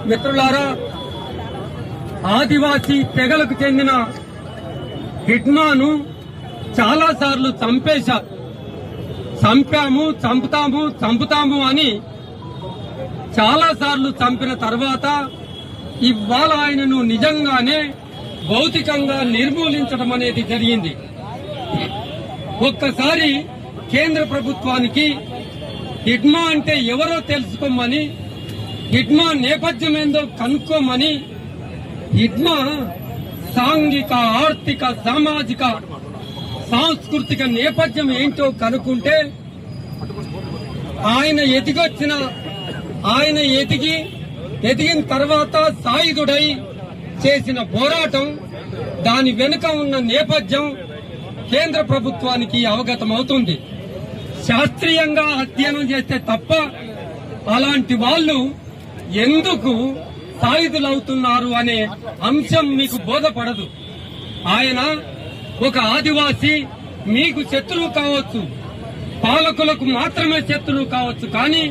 మిత్రులారా, ఆదివాసీ తెగలకు చెందిన హిట్మాను చాలా సార్లు చంపేశారు. చంపుతాము అని చాలా సార్లు చంపిన తర్వాత ఇవాళ ఆయనను నిజంగానే భౌతికంగా నిర్మూలించడం అనేది జరిగింది. ఒక్కసారి కేంద్ర ప్రభుత్వానికి హిట్మా అంటే ఎవరో తెలుసుకోమని, హిట్మా నేపథ్యం ఏందో కనుక్కోమని, హిట్మా సాంఘిక, ఆర్థిక, సామాజిక, సాంస్కృతిక నేపథ్యం ఏంటో కనుక్కుంటే ఆయన ఎదిగిన తర్వాత సాయుధుడై చేసిన పోరాటం, దాని వెనుక ఉన్న నేపథ్యం కేంద్ర ప్రభుత్వానికి అవగతమవుతుంది. శాస్త్రీయంగా అధ్యయనం చేస్తే తప్ప అలాంటి వాళ్ళు ఎందుకు సాయుధులవుతున్నారు అనే అంశం మీకు బోధపడదు. ఆయన ఒక ఆదివాసీ, మీకు శత్రువు కావచ్చు, పాలకులకు మాత్రమే శత్రువు కావచ్చు, కానీ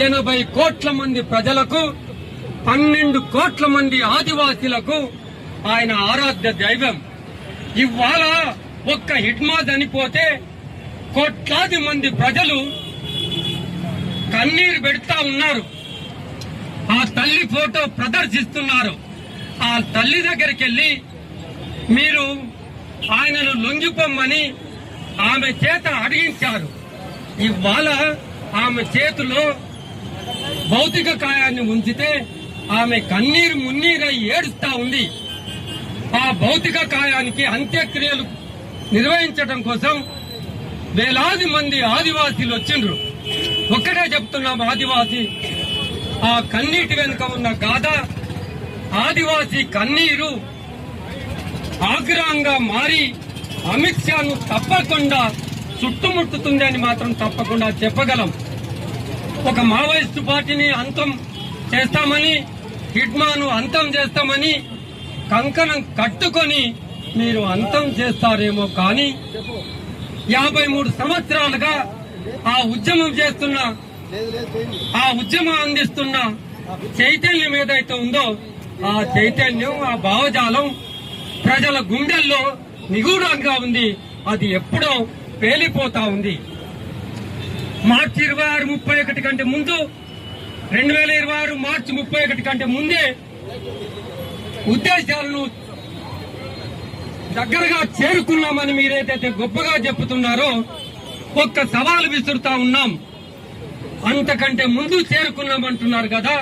80 కోట్ల మంది ప్రజలకు, 12 కోట్ల మంది ఆదివాసీలకు ఆయన ఆరాధ్య దైవం. ఇవాళ ఒక్క హిట్మా చనిపోతే కోట్లాది మంది ప్రజలు కన్నీరు పెడతా ఉన్నారు. ఆ తల్లి ఫోటో ప్రదర్శిస్తున్నారు. ఆ తల్లి దగ్గరికి వెళ్లి మీరు ఆయనను లొంగిపోమ్మని ఆమె చేత అడిగించారు. ఇవాళ ఆమె చేతిలో భౌతిక కాయాన్ని ఉంచితే ఆమె కన్నీరు మున్నీరై ఏడుస్తా ఉంది. ఆ భౌతిక కాయానికి అంత్యక్రియలు నిర్వహించడం కోసం వేలాది మంది ఆదివాసీలు వచ్చిండ్రు. ఒక్కటే చెప్తున్నాం, ఆదివాసీ ఆ కన్నీటి వెనుక ఉన్న గాథ, ఆదివాసీ కన్నీరు ఆగ్రహంగా మారి అమిత్ షాను తప్పకుండా చుట్టుముట్టుతుంది అని మాత్రం తప్పకుండా చెప్పగలం. ఒక మావోయిస్టు పార్టీని అంతం చేస్తామని, హిట్మాను అంతం చేస్తామని కంకణం కట్టుకొని మీరు అంతం చేస్తారేమో, కానీ 53 సంవత్సరాలుగా ఆ ఉద్యమం అందిస్తున్న చైతన్యం ఏదైతే ఉందో, ఆ చైతన్యం, ఆ భావజాలం ప్రజల గుండెల్లో నిగూఢంగా ఉంది. అది ఎప్పుడో పేలిపోతా ఉంది. మార్చి 26, 31 కంటే ముందు, 2026 మార్చి 31 కంటే ముందే ఉద్దేశాలను దగ్గరగా చేరుకున్నామని మీరేదైతే గొప్పగా చెప్తున్నారో, ఒక్క సవాలు విసురుతా ఉన్నాం. అంతకంటే ముందు చేరుకున్నామంటున్నారు కదా.